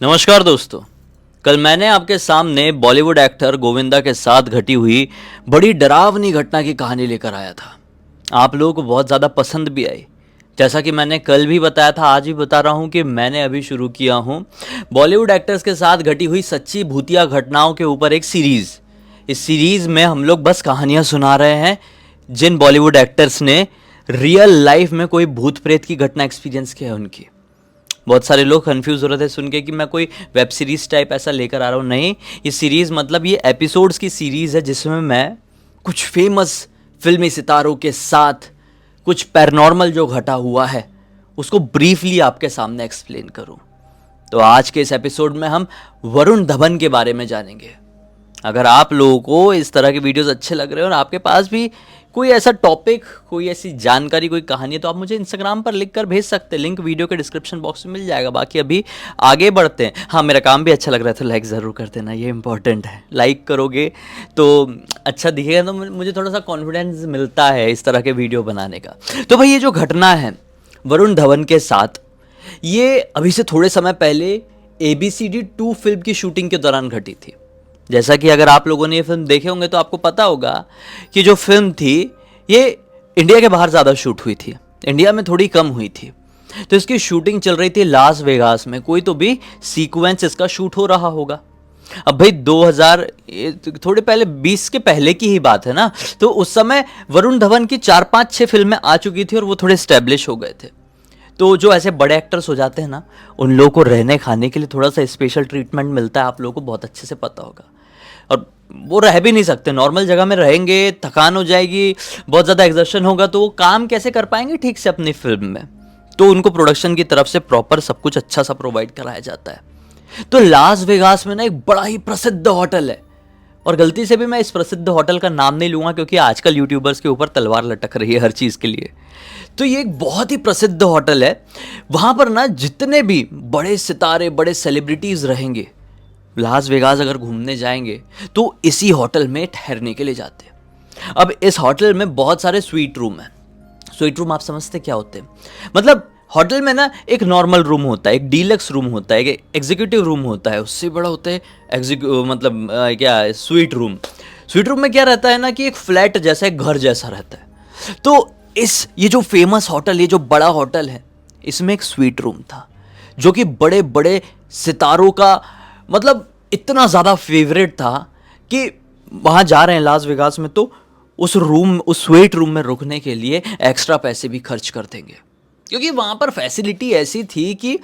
नमस्कार दोस्तों। कल मैंने आपके सामने बॉलीवुड एक्टर गोविंदा के साथ घटी हुई बड़ी डरावनी घटना की कहानी लेकर आया था। आप लोगों को बहुत ज़्यादा पसंद भी आई। जैसा कि मैंने कल भी बताया था, आज भी बता रहा हूँ कि मैंने अभी शुरू किया हूँ बॉलीवुड एक्टर्स के साथ घटी हुई सच्ची भूतिया घटनाओं के ऊपर एक सीरीज़। इस सीरीज़ में हम लोग बस कहानियाँ सुना रहे हैं जिन बॉलीवुड एक्टर्स ने रियल लाइफ में कोई भूत प्रेत की घटना एक्सपीरियंस किया है उनकी। बहुत सारे लोग कंफ्यूज हो रहे थे सुन के कि मैं कोई वेब सीरीज टाइप ऐसा लेकर आ रहा हूँ। नहीं, ये सीरीज़ मतलब ये एपिसोड्स की सीरीज़ है जिसमें मैं कुछ फेमस फिल्मी सितारों के साथ कुछ पैरानॉर्मल जो घटा हुआ है उसको ब्रीफली आपके सामने एक्सप्लेन करूँ। तो आज के इस एपिसोड में हम वरुण धवन के बारे में जानेंगे। अगर आप लोगों को इस तरह के वीडियोस अच्छे लग रहे हैं और आपके पास भी कोई ऐसा टॉपिक, कोई ऐसी जानकारी, कोई कहानी है तो आप मुझे इंस्टाग्राम पर लिख कर भेज सकते हैं। लिंक वीडियो के डिस्क्रिप्शन बॉक्स में मिल जाएगा। बाकी अभी आगे बढ़ते हैं। हाँ, मेरा काम भी अच्छा लग रहा है तो लाइक ज़रूर कर देना, ये इंपॉर्टेंट है। लाइक करोगे तो अच्छा दिखेगा तो मुझे थोड़ा सा कॉन्फिडेंस मिलता है इस तरह के वीडियो बनाने का। तो भाई, ये जो घटना है वरुण धवन के साथ, ये अभी से थोड़े समय पहले ABCD 2 फिल्म की शूटिंग के दौरान घटी थी। जैसा कि अगर आप लोगों ने ये फिल्म देखे होंगे तो आपको पता होगा कि जो फिल्म थी ये इंडिया के बाहर ज़्यादा शूट हुई थी, इंडिया में थोड़ी कम हुई थी। तो इसकी शूटिंग चल रही थी लास वेगास में। कोई तो भी सीक्वेंस इसका शूट हो रहा होगा। अब भाई 2000 थोड़े पहले 20 के पहले की ही बात है ना। तो उस समय वरुण धवन की 4-5-6 फिल्में आ चुकी थी और वो थोड़े स्टैब्लिश हो गए थे। तो जो ऐसे बड़े एक्टर्स हो जाते हैं ना, उन लोगों को रहने खाने के लिए थोड़ा सा स्पेशल ट्रीटमेंट मिलता है। आप लोगों को बहुत अच्छे से पता होगा। और वो रह भी नहीं सकते, नॉर्मल जगह में रहेंगे, थकान हो जाएगी, बहुत ज़्यादा एग्जर्शन होगा तो वो काम कैसे कर पाएंगे ठीक से अपनी फिल्म में। तो उनको प्रोडक्शन की तरफ से प्रॉपर सब कुछ अच्छा सा प्रोवाइड कराया जाता है। तो लास वेगास में ना एक बड़ा ही प्रसिद्ध होटल है, और गलती से भी मैं इस प्रसिद्ध होटल का नाम नहीं लूँगा क्योंकि आजकल यूट्यूबर्स के ऊपर तलवार लटक रही है हर चीज़ के लिए। तो ये एक बहुत ही प्रसिद्ध होटल है। वहाँ पर ना जितने भी बड़े सितारे, बड़े सेलिब्रिटीज़ रहेंगे, लास वेगास अगर घूमने जाएंगे तो इसी होटल में ठहरने के लिए जाते हैं। अब इस होटल में बहुत सारे स्वीट रूम हैं। स्वीट रूम आप समझते क्या होते हैं? मतलब होटल में ना एक नॉर्मल रूम होता है, एक डीलक्स रूम होता है, एक एग्जीक्यूटिव रूम होता है, उससे बड़ा होता है क्या स्वीट रूम। स्वीट रूम में क्या रहता है ना कि एक फ्लैट जैसा, एक घर जैसा रहता है। तो ये जो फेमस होटल, ये जो बड़ा होटल है, इसमें एक स्वीट रूम था जो कि बड़े बड़े सितारों का मतलब इतना ज़्यादा फेवरेट था कि वहाँ जा रहे हैं लास वेगास में तो उस स्वीट रूम में रुकने के लिए एक्स्ट्रा पैसे भी खर्च कर देंगे, क्योंकि वहाँ पर फैसिलिटी ऐसी थी कि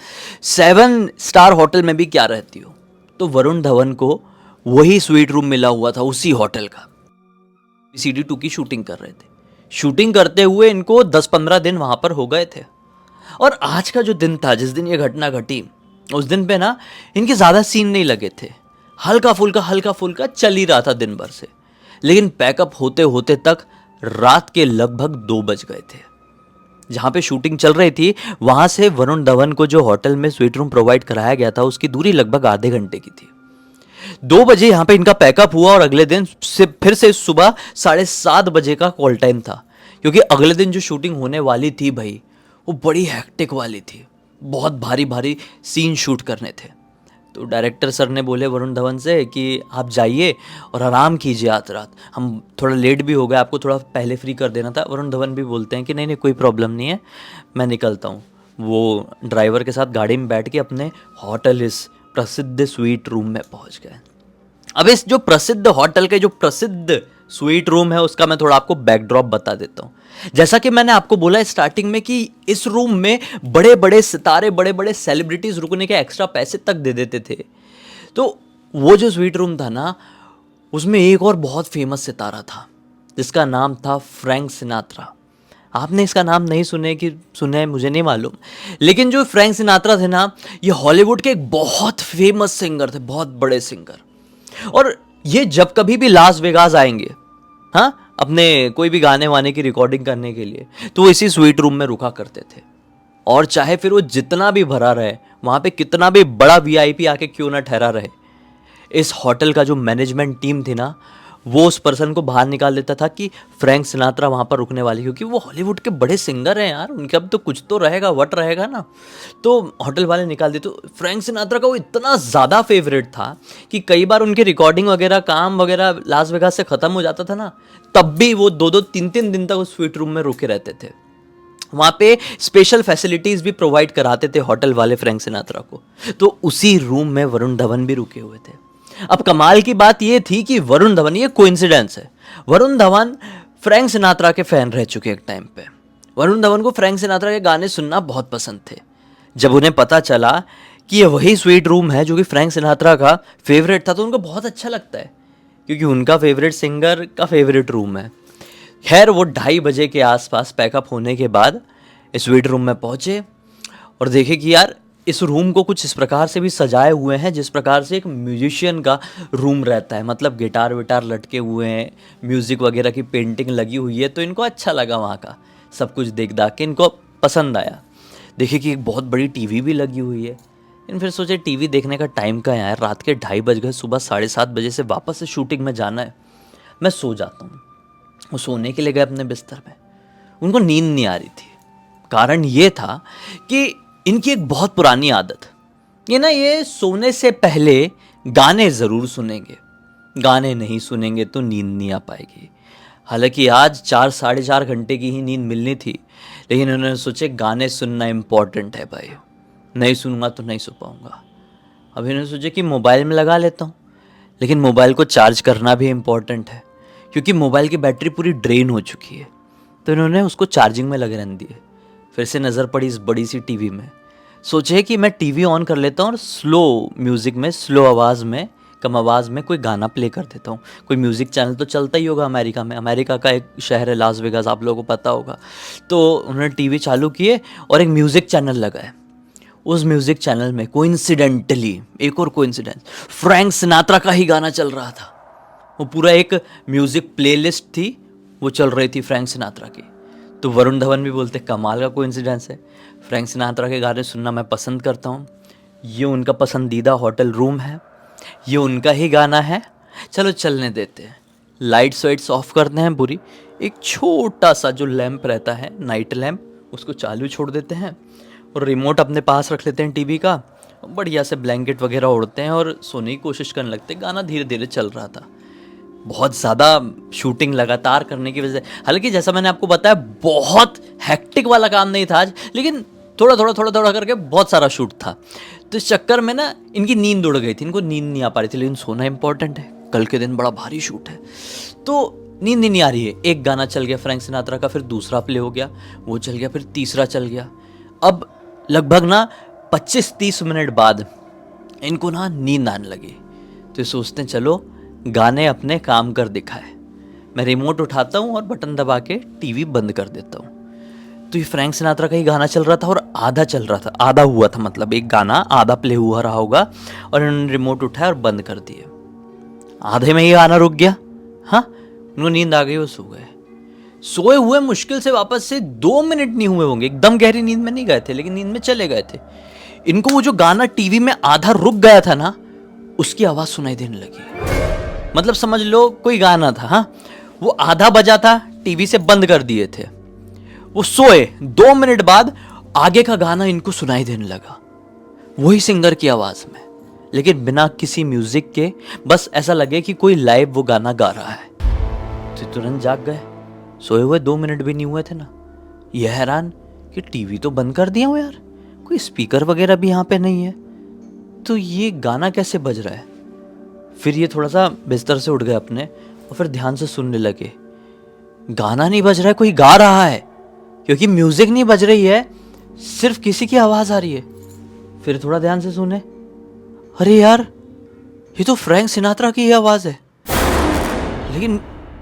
7 स्टार होटल में भी क्या रहती हो। तो वरुण धवन को वही स्वीट रूम मिला हुआ था उसी होटल का। ABCD 2 की शूटिंग कर रहे थे। शूटिंग करते हुए इनको 10-15 दिन वहाँ पर हो गए थे। और आज का जो दिन था, जिस दिन ये घटना घटी, उस दिन पे ना इनके ज़्यादा सीन नहीं लगे थे। हल्का फुल्का चल ही रहा था दिन भर से। लेकिन पैकअप होते होते तक रात के लगभग 2 बज गए थे। जहाँ पे शूटिंग चल रही थी वहाँ से वरुण धवन को जो होटल में स्वीट रूम प्रोवाइड कराया गया था उसकी दूरी लगभग आधे घंटे की थी। 2 बजे यहाँ पे इनका पैकअप हुआ और अगले दिन से फिर से सुबह 7:30 बजे का कॉल टाइम था, क्योंकि अगले दिन जो शूटिंग होने वाली थी भाई, वो बड़ी हैक्टिक वाली थी। बहुत भारी भारी सीन शूट करने थे। तो डायरेक्टर सर ने बोले वरुण धवन से कि आप जाइए और आराम कीजिए आज रात, हम थोड़ा लेट भी हो गए, आपको थोड़ा पहले फ्री कर देना था। वरुण धवन भी बोलते हैं कि नहीं कोई प्रॉब्लम नहीं है, मैं निकलता हूँ। वो ड्राइवर के साथ गाड़ी में बैठ के अपने होटल इस प्रसिद्ध स्वीट रूम में पहुँच गए। अब इस जो प्रसिद्ध होटल के जो प्रसिद्ध स्वीट रूम है उसका मैं थोड़ा आपको बैकड्रॉप बता देता हूँ। जैसा कि मैंने आपको बोला स्टार्टिंग में कि इस रूम में बड़े बड़े सितारे, बड़े बड़े सेलिब्रिटीज रुकने के एक्स्ट्रा पैसे तक दे देते थे। तो वो जो स्वीट रूम था ना, उसमें एक और बहुत फेमस सितारा था जिसका नाम था फ्रैंक सिनात्रा। आपने इसका नाम नहीं सुने मुझे नहीं मालूम, लेकिन जो फ्रैंक सिनात्रा थे ना, ये हॉलीवुड के एक बहुत फेमस सिंगर थे, बहुत बड़े सिंगर। और ये जब कभी भी लास वेगास आएंगे, हाँ, अपने कोई भी गाने वाने की रिकॉर्डिंग करने के लिए, तो वो इसी स्वीट रूम में रुका करते थे। और चाहे फिर वो जितना भी भरा रहे, वहाँ पे कितना भी बड़ा VIP आके क्यों ना ठहरा रहे, इस होटल का जो मैनेजमेंट टीम थी ना, वो उस पर्सन को बाहर निकाल देता था कि फ्रैंक सिनात्रा वहाँ पर रुकने वाली, क्योंकि वो हॉलीवुड के बड़े सिंगर हैं यार, उनके अब तो कुछ तो रहेगा, वट रहेगा ना। तो होटल वाले निकाल देते। तो फ्रैंक सिनात्रा का वो इतना ज़्यादा फेवरेट था कि कई बार उनकी रिकॉर्डिंग वगैरह काम वगैरह लास वेगास से ख़त्म हो जाता था ना, तब भी वो 2-2 3-3 दिन तक उस स्वीट रूम में रुके रहते थे। वहाँ पे स्पेशल फैसिलिटीज़ भी प्रोवाइड कराते थे होटल वाले फ्रैंक सिनात्रा को। तो उसी रूम में वरुण धवन भी रुके हुए थे। अब कमाल की बात यह थी कि वरुण धवन, ये कोइंसिडेंस है, वरुण धवन फ्रैंक सिनात्रा के फैन रह चुके एक टाइम पे। वरुण धवन को फ्रैंक सिनात्रा के गाने सुनना बहुत पसंद थे। जब उन्हें पता चला कि ये वही स्वीट रूम है जो कि फ्रैंक सिनात्रा का फेवरेट था, तो उनको बहुत अच्छा लगता है, क्योंकि उनका फेवरेट सिंगर का फेवरेट रूम है। खैर वो 2:30 बजे के आसपास पैकअप होने के बाद इस स्वीट रूम में पहुंचे और देखे कि यार इस रूम को कुछ इस प्रकार से भी सजाए हुए हैं जिस प्रकार से एक म्यूजिशियन का रूम रहता है, मतलब गिटार विटार लटके हुए हैं, म्यूज़िक वगैरह की पेंटिंग लगी हुई है। तो इनको अच्छा लगा, वहाँ का सब कुछ देख दाख के इनको पसंद आया। देखिए कि एक बहुत बड़ी टीवी भी लगी हुई है। इन फिर सोचे टीवी देखने का टाइम का है, रात के 2:30 बज गए, सुबह 7:30 बजे से वापस से शूटिंग में जाना है, मैं सो जाता हूँ। वो सोने के लिए गए अपने बिस्तर में, उनको नींद नहीं आ रही थी। कारण ये था कि इनकी एक बहुत पुरानी आदत, ये सोने से पहले गाने ज़रूर सुनेंगे, गाने नहीं सुनेंगे तो नींद नहीं आ पाएगी। हालांकि आज 4-4.5 घंटे की ही नींद मिलनी थी, लेकिन उन्होंने सोचे गाने सुनना इम्पॉर्टेंट है भाई, नहीं सुनूंगा तो नहीं सो पाऊंगा। अब इन्होंने सोचा कि मोबाइल में लगा लेता हूँ, लेकिन मोबाइल को चार्ज करना भी इम्पॉर्टेंट है, क्योंकि मोबाइल की बैटरी पूरी ड्रेन हो चुकी है। तो इन्होंने उसको चार्जिंग में लगे रहने दिए। फिर से नज़र पड़ी इस बड़ी सी टीवी में, सोचे कि मैं टीवी ऑन कर लेता हूँ और स्लो म्यूज़िक में, स्लो आवाज़ में, कम आवाज़ में कोई गाना प्ले कर देता हूँ। कोई म्यूज़िक चैनल तो चलता ही होगा अमेरिका में, अमेरिका का एक शहर है लास वेगास, आप लोगों को पता होगा। तो उन्होंने टीवी चालू किए और एक म्यूज़िक चैनल लगाए। उस म्यूज़िक चैनल में कोइंसिडेंटली, एक और कोइंसिडेंस, फ्रैंक सिनात्रा का ही गाना चल रहा था। वो पूरा एक म्यूज़िक प्लेलिस्ट थी, वो चल रही थी फ्रैंक सिनात्रा की। तो वरुण धवन भी बोलते कमाल का कोइंसिडेंस है, फ्रैंक सिनात्रा के गाने सुनना मैं पसंद करता हूँ, ये उनका पसंदीदा होटल रूम है, ये उनका ही गाना है, चलो चलने देते हैं। लाइट्स वाइट्स ऑफ करते हैं पूरी, एक छोटा सा जो लैंप रहता है, नाइट लैंप, उसको चालू छोड़ देते हैं और रिमोट अपने पास रख लेते हैं टीवी का, बढ़िया से ब्लैंकेट वगैरह ओढ़ते हैं और सोने की कोशिश करने लगते हैं। गाना धीरे धीरे चल रहा था। बहुत ज़्यादा शूटिंग लगातार करने की वजह से, हालांकि जैसा मैंने आपको बताया बहुत हेक्टिक वाला काम नहीं था आज, लेकिन थोड़ा थोड़ा करके बहुत सारा शूट था। तो इस चक्कर में ना इनकी नींद उड़ गई थी, इनको नींद नहीं आ पा रही थी, लेकिन सोना इंपॉर्टेंट है, कल के दिन बड़ा भारी शूट है। तो नींद ही नहीं आ रही है। एक गाना चल गया फ्रैंक सिनात्रा का, फिर दूसरा प्ले हो गया, वो चल गया, फिर तीसरा चल गया। अब लगभग ना 25-30 मिनट बाद इनको ना नींद आने लगी। तो सोचते हैं चलो गाने अपने काम कर दिखाए। मैं रिमोट उठाता हूँ और बटन दबा के टीवी बंद कर देता हूँ। तो ये फ्रैंक सिनात्रा का ही गाना चल रहा था और आधा चल रहा था, आधा हुआ था, मतलब एक गाना आधा प्ले हुआ रहा होगा और इन्होंने रिमोट उठाया और बंद कर दिया। आधे में ही गाना रुक गया। हाँ, उनको नींद आ गई, वो सो गए। सोए हुए मुश्किल से वापस से 2 मिनट नहीं हुए होंगे, एकदम गहरी नींद में नहीं गए थे, लेकिन नींद में चले गए थे। इनको वो जो गाना टीवी में आधा रुक गया था ना, उसकी आवाज़ सुनाई देने लगी। मतलब समझ लो कोई गाना था, हाँ, वो आधा बजा था, टीवी से बंद कर दिए थे, वो सोए 2 मिनट बाद आगे का गाना इनको सुनाई देने लगा, वही सिंगर की आवाज़ में, लेकिन बिना किसी म्यूजिक के। बस ऐसा लगे कि कोई लाइव वो गाना गा रहा है। तो तुरंत जाग गए। सोए हुए 2 मिनट भी नहीं हुए थे ना। यह हैरान कि टीवी तो बंद कर दिया हूँ यार, कोई स्पीकर वगैरह भी यहाँ पे नहीं है, तो ये गाना कैसे बज रहा है। फिर ये थोड़ा सा बिस्तर से उठ गए अपने और फिर ध्यान से सुनने लगे। गाना नहीं बज रहा है, कोई गा रहा है, क्योंकि म्यूजिक नहीं बज रही है, सिर्फ किसी की आवाज़ आ रही है। फिर थोड़ा ध्यान से सुने, अरे यार ये तो फ्रैंक सिनात्रा की ही आवाज़ है। लेकिन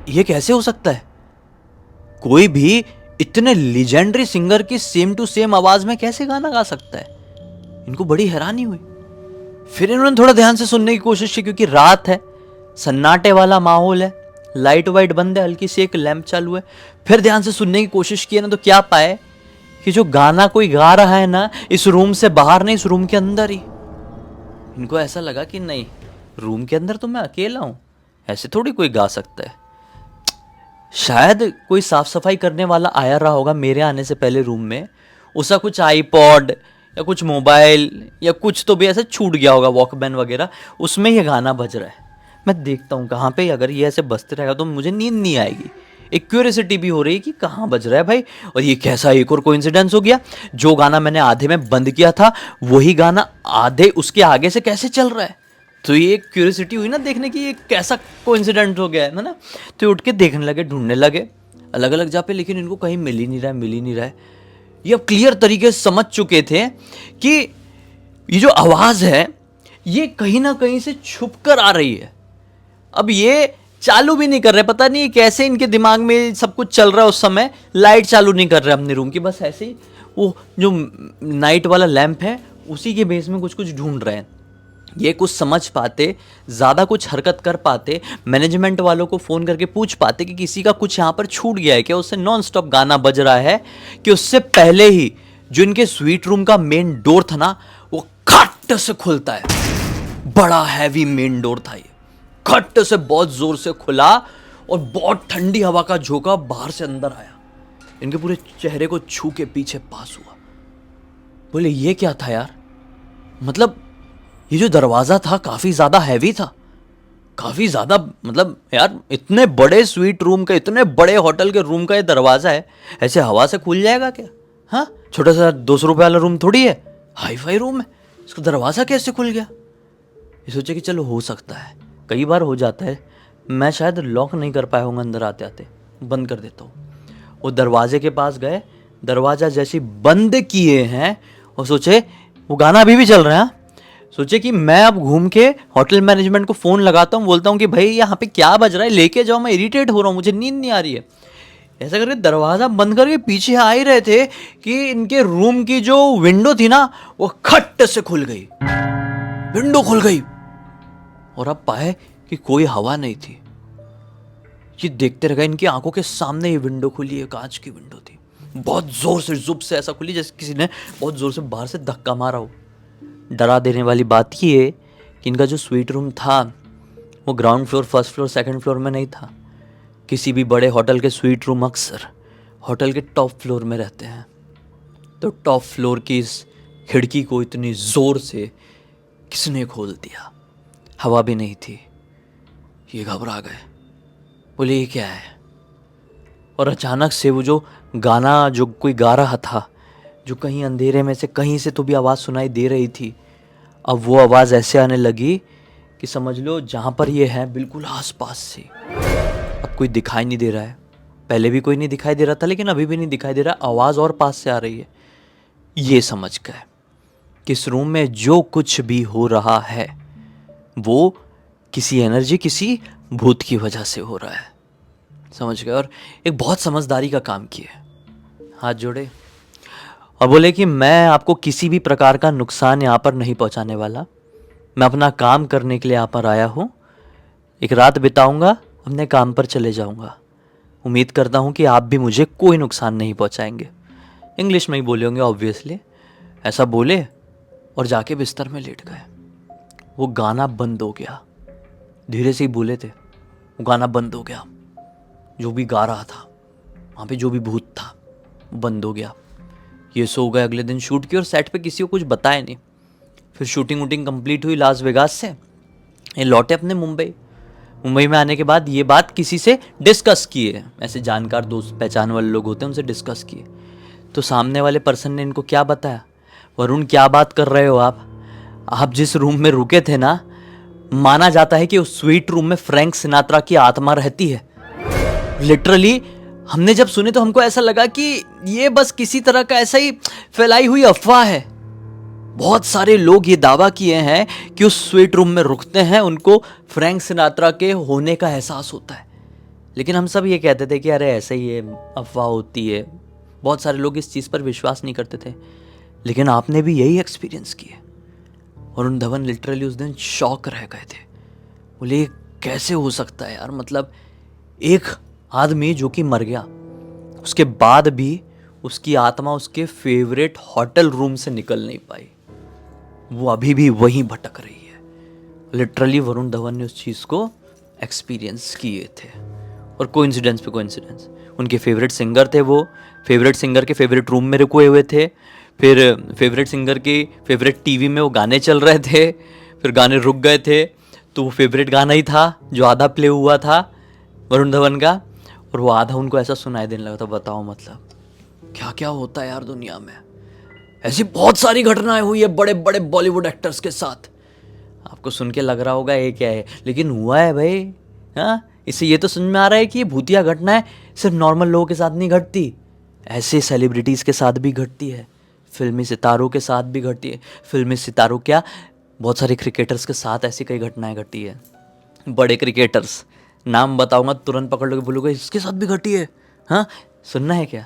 ये कैसे हो सकता है, कोई भी इतने लेजेंडरी सिंगर की सेम टू सेम आवाज़ में कैसे गाना गा सकता है। इनको बड़ी हैरानी हुई। फिर इन्होंने थोड़ा ध्यान से सुनने की कोशिश की, क्योंकि रात है, सन्नाटे वाला माहौल है, लाइट वाइट बंद है, हल्की सी एक लैंप चालू है। फिर ध्यान से सुनने की कोशिश की ना, तो क्या पाए कि जो गाना कोई गा रहा है ना, इस रूम से बाहर नहीं, इस रूम के अंदर ही। इनको ऐसा लगा कि नहीं, रूम के अंदर तो मैं अकेला हूँ, ऐसे थोड़ी कोई गा सकता है। शायद कोई साफ सफाई करने वाला आया रहा होगा मेरे आने से पहले रूम में, उसका कुछ आईपॉड या कुछ मोबाइल या कुछ तो भी ऐसे छूट गया होगा, वॉकमैन वगैरह, उसमें ये गाना बज रहा है। मैं देखता हूँ कहाँ पे, अगर ये ऐसे बजते रहेगा तो मुझे नींद नहीं आएगी। एक क्यूरियोसिटी भी हो रही है कि कहाँ बज रहा है भाई। और ये कैसा एक और कोइंसिडेंस हो गया, जो गाना मैंने आधे में बंद किया था वही गाना आधे उसके आगे से कैसे चल रहा है। तो ये एक क्यूरियोसिटी हुई ना देखने की, ये कैसा कोइंसिडेंट हो गया है ना। तो उठ के देखने लगे, ढूंढने लगे अलग अलग जगह पे, लेकिन इनको कहीं मिल ही नहीं रहा है, मिल ही नहीं रहा है। ये अब क्लियर तरीके से समझ चुके थे कि ये जो आवाज है ये कहीं ना कहीं से छुप कर आ रही है। अब ये चालू भी नहीं कर रहे, पता नहीं कैसे इनके दिमाग में सब कुछ चल रहा है। उस समय लाइट चालू नहीं कर रहे अपने रूम की, बस ऐसे ही वो जो नाइट वाला लैंप है उसी के बेस में कुछ कुछ ढूंढ रहे हैं। ये कुछ समझ पाते, ज़्यादा कुछ हरकत कर पाते, मैनेजमेंट वालों को फ़ोन करके पूछ पाते कि किसी का कुछ यहाँ पर छूट गया है क्या, उससे नॉन स्टॉप गाना बज रहा है, कि उससे पहले ही जो इनके स्वीट रूम का मेन डोर था ना वो खट से खुलता है। बड़ा हैवी मेन डोर था, ये खट से बहुत जोर से खुला और बहुत ठंडी हवा का झोंका बाहर से अंदर आया, इनके पूरे चेहरे को छू के पीछे पास हुआ। बोले ये क्या था यार, मतलब ये जो दरवाजा था काफी ज्यादा हैवी था, काफी ज्यादा, मतलब यार इतने बड़े स्वीट रूम का, इतने बड़े होटल के रूम का ये दरवाजा है, ऐसे हवा से खुल जाएगा क्या? हाँ, छोटा सा 200 रुपये वाला रूम थोड़ी है, हाई फाई रूम है, इसका दरवाजा कैसे खुल गया? ये सोचे कि चलो हो सकता है, कई बार हो जाता है, मैं शायद लॉक नहीं कर पाया हूँ अंदर आते आते, बंद कर देता हूँ। वो दरवाजे के पास गए, दरवाजा जैसे बंद किए हैं और सोचे, वो गाना अभी भी चल रहा है, सोचे कि मैं अब घूम के होटल मैनेजमेंट को फ़ोन लगाता हूँ, बोलता हूँ कि भाई यहाँ पे क्या बज रहा है, लेके जाओ, मैं इरिटेट हो रहा हूँ, मुझे नींद नहीं आ रही है। ऐसा करके दरवाज़ा बंद करके पीछे आ ही रहे थे कि इनके रूम की जो विंडो थी ना वो खट से खुल गई, विंडो खुल गई और अब पाए कि कोई हवा नहीं थी। ये देखते रह गए, इनकी आंखों के सामने ये विंडो खुली है, कांच की विंडो थी, बहुत जोर से जुब से ऐसा खुली जैसे किसी ने बहुत जोर से बाहर से धक्का मारा हो। डरा देने वाली बात ये है कि इनका जो स्वीट रूम था वो ground floor, first floor, second floor में नहीं था। किसी भी बड़े होटल के स्वीट रूम अक्सर होटल के टॉप फ्लोर में रहते हैं। तो टॉप फ्लोर की इस खिड़की को इतनी ज़ोर से किसने खोल दिया, हवा भी नहीं थी। ये घबरा गए, बोले ये क्या है। और अचानक से वो जो गाना जो कोई गा रहा था, जो कहीं अंधेरे में से कहीं से तो भी आवाज़ सुनाई दे रही थी, अब वो आवाज़ ऐसे आने लगी कि समझ लो जहाँ पर ये है बिल्कुल आसपास से अब कोई दिखाई नहीं दे रहा है। पहले भी कोई नहीं दिखाई दे रहा था, लेकिन अभी भी नहीं दिखाई दे रहा, आवाज़ और पास से आ रही है। ये समझ गए कि इस रूम में जो कुछ भी हो रहा है वो किसी एनर्जी, किसी भूत की वजह से हो रहा है। समझ गए, और एक बहुत समझदारी का काम किए, हाथ जोड़े और बोले कि मैं आपको किसी भी प्रकार का नुकसान यहाँ पर नहीं पहुँचाने वाला, मैं अपना काम करने के लिए यहाँ पर आया हूँ, एक रात बिताऊंगा, अपने काम पर चले जाऊंगा। उम्मीद करता हूँ कि आप भी मुझे कोई नुकसान नहीं पहुँचाएंगे। इंग्लिश में ही बोले होंगे ऑब्वियसली। ऐसा बोले और जाके बिस्तर में लेट गए। वो गाना बंद हो गया, धीरे से ही बोले थे, वो गाना बंद हो गया, जो भी गा रहा था वहाँ पे जो भी भूत था वो बंद हो गया। ये सो गए। अगले दिन शूट की और सेट पे किसी को कुछ बताया नहीं। फिर शूटिंग वूटिंग कंप्लीट हुई लास वेगास से, ये लौटे अपने मुंबई में आने के बाद ये बात किसी से डिस्कस किए, ऐसे जानकार दोस्त पहचान वाले लोग होते हैं उनसे डिस्कस किए। तो सामने वाले पर्सन ने इनको क्या बताया, वरुण क्या बात कर रहे हो आप जिस रूम में रुके थे ना, माना जाता है कि उस स्वीट रूम में फ्रैंक सिनात्रा की आत्मा रहती है। लिटरली हमने जब सुने तो हमको ऐसा लगा कि ये बस किसी तरह का ऐसा ही फैलाई हुई अफवाह है। बहुत सारे लोग ये दावा किए हैं कि उस स्वीट रूम में रुकते हैं उनको फ्रैंक सिनात्रा के होने का एहसास होता है, लेकिन हम सब ये कहते थे कि अरे ऐसे ही ये अफवाह होती है। बहुत सारे लोग इस चीज़ पर विश्वास नहीं करते थे, लेकिन आपने भी यही एक्सपीरियंस किया। वरुण धवन लिटरली उस दिन शॉक रह गए थे। बोले ये कैसे हो सकता है यार, मतलब एक आदमी जो कि मर गया उसके बाद भी उसकी आत्मा उसके फेवरेट होटल रूम से निकल नहीं पाई, वो अभी भी वहीं भटक रही है। लिटरली वरुण धवन ने उस चीज़ को एक्सपीरियंस किए थे। और कोइंसिडेंस पे कोइंसिडेंस, उनके फेवरेट सिंगर थे वो, फेवरेट सिंगर के फेवरेट रूम में रुके हुए थे, फिर फेवरेट सिंगर की फेवरेट टीवी में वो गाने चल रहे थे, फिर गाने रुक गए थे तो वो फेवरेट गाना ही था जो आधा प्ले हुआ था वरुण धवन का, और वो आधा उनको ऐसा सुनाई देने लगा था। बताओ मतलब क्या क्या होता है यार दुनिया में। ऐसी बहुत सारी घटनाएं हुई है बड़े बड़े बॉलीवुड एक्टर्स के साथ। आपको सुन के लग रहा होगा ये क्या है, लेकिन हुआ है भाई। हाँ, इससे ये तो समझ में आ रहा है कि ये भूतिया घटनाएं सिर्फ नॉर्मल लोगों के साथ नहीं घटती, ऐसे सेलिब्रिटीज़ के साथ भी घटती है, फिल्मी सितारों के साथ भी घटती है। फिल्मी सितारों क्या, बहुत सारे क्रिकेटर्स के साथ ऐसी कई घटनाएं घटी है। बड़े क्रिकेटर्स नाम बताऊंगा तुरंत पकड़ लोगे, बोलोगे इसके साथ भी घटी है। हाँ, सुनना है क्या?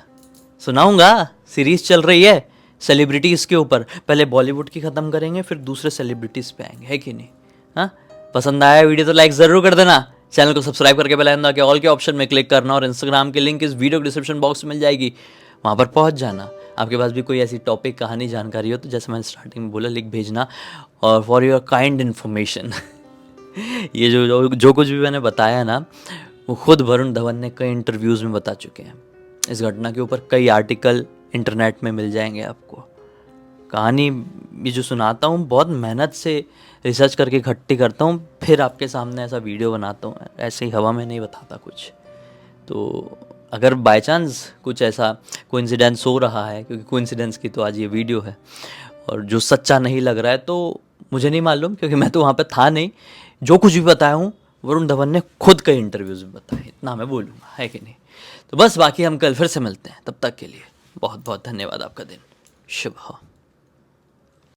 सुनाऊंगा। सीरीज चल रही है सेलिब्रिटीज़ के ऊपर, पहले बॉलीवुड की ख़त्म करेंगे फिर दूसरे सेलिब्रिटीज़ पे आएंगे, है कि नहीं? हाँ, पसंद आया वीडियो तो लाइक ज़रूर कर देना, चैनल को सब्सक्राइब करके बेल आइकन दबा के ऑल के ऑप्शन में क्लिक करना, और इंस्टाग्राम की लिंक इस वीडियो के डिस्क्रिप्शन बॉक्स में मिल जाएगी, वहाँ पर पहुँच जाना। आपके पास भी कोई ऐसी टॉपिक कहानी जानकारी हो तो जैसे मैंने स्टार्टिंग में बोला लिख भेजना, और फॉर योर काइंड इन्फॉर्मेशन ये जो कुछ भी मैंने बताया ना, वो खुद वरुण धवन ने कई इंटरव्यूज़ में बता चुके हैं। इस घटना के ऊपर कई आर्टिकल इंटरनेट में मिल जाएंगे आपको। कहानी ये जो सुनाता हूँ बहुत मेहनत से रिसर्च करके इकट्ठी करता हूँ, फिर आपके सामने ऐसा वीडियो बनाता हूँ, ऐसे ही हवा में नहीं बताता कुछ। तो अगर बाय चांस कुछ ऐसा कोइंसिडेंस हो रहा है, क्योंकि कोइंसिडेंस की तो आज ये वीडियो है, और जो सच्चा नहीं लग रहा है तो मुझे नहीं मालूम, क्योंकि मैं तो वहाँ पे था नहीं। जो कुछ भी बताया हूँ वरुण धवन ने खुद कई इंटरव्यूज़ में बताया, इतना मैं बोलूँगा, है कि नहीं? तो बस बाकी हम कल फिर से मिलते हैं, तब तक के लिए बहुत बहुत धन्यवाद। आपका दिन शुभ हो।